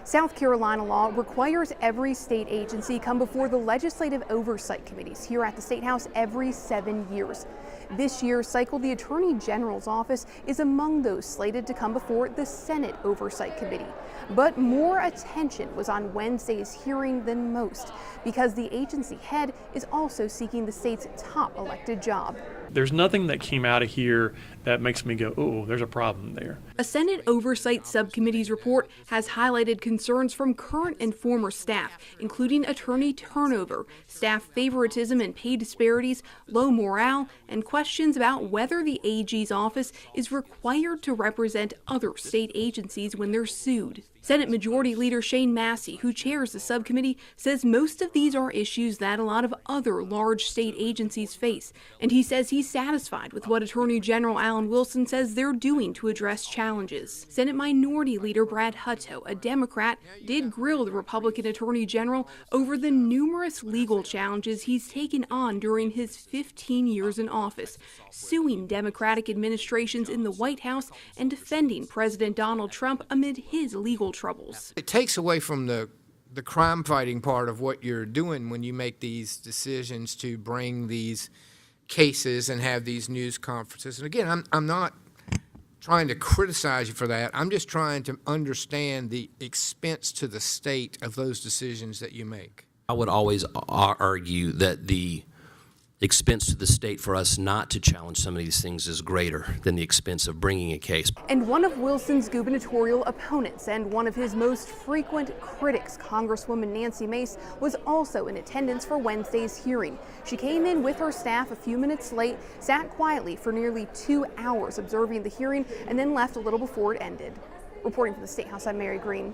South Carolina law requires every state agency come before the legislative oversight committees here at the State House every 7 years. This year's cycle, the Attorney General's office is among those slated to come before the Senate Oversight Committee. But more attention was on Wednesday's hearing than most because the agency head is also seeking the state's top elected job. There's nothing that came out of here that makes me go, oh, there's a problem there. A Senate Oversight Subcommittee's report has highlighted concerns from current and former staff, including attorney turnover, staff favoritism and pay disparities, low morale, and questions about whether the AG's office is required to represent other state agencies when they're sued. Senate Majority Leader Shane Massey, who chairs the subcommittee, says most of these are issues that a lot of other large state agencies face, and he says he's satisfied with what Attorney General Alan Wilson says they're doing to address challenges. Senate Minority Leader Brad Hutto, a Democrat, did grill the Republican Attorney General over the numerous legal challenges he's taken on during his 15 years in office, suing Democratic administrations in the White House and defending President Donald Trump amid his legal troubles. It takes away from the crime fighting part of what you're doing when you make these decisions to bring these cases and have these news conferences. And again, I'm not trying to criticize you for that. I'm just trying to understand the expense to the state of those decisions that you make. I would always argue that the expense to the state for us not to challenge some of these things is greater than the expense of bringing a case. And one of Wilson's gubernatorial opponents and one of his most frequent critics, Congresswoman Nancy Mace, was also in attendance for Wednesday's hearing. She came in with her staff a few minutes late, sat quietly for nearly 2 hours observing the hearing, and then left a little before it ended. Reporting from the State House, I'm Mary Green.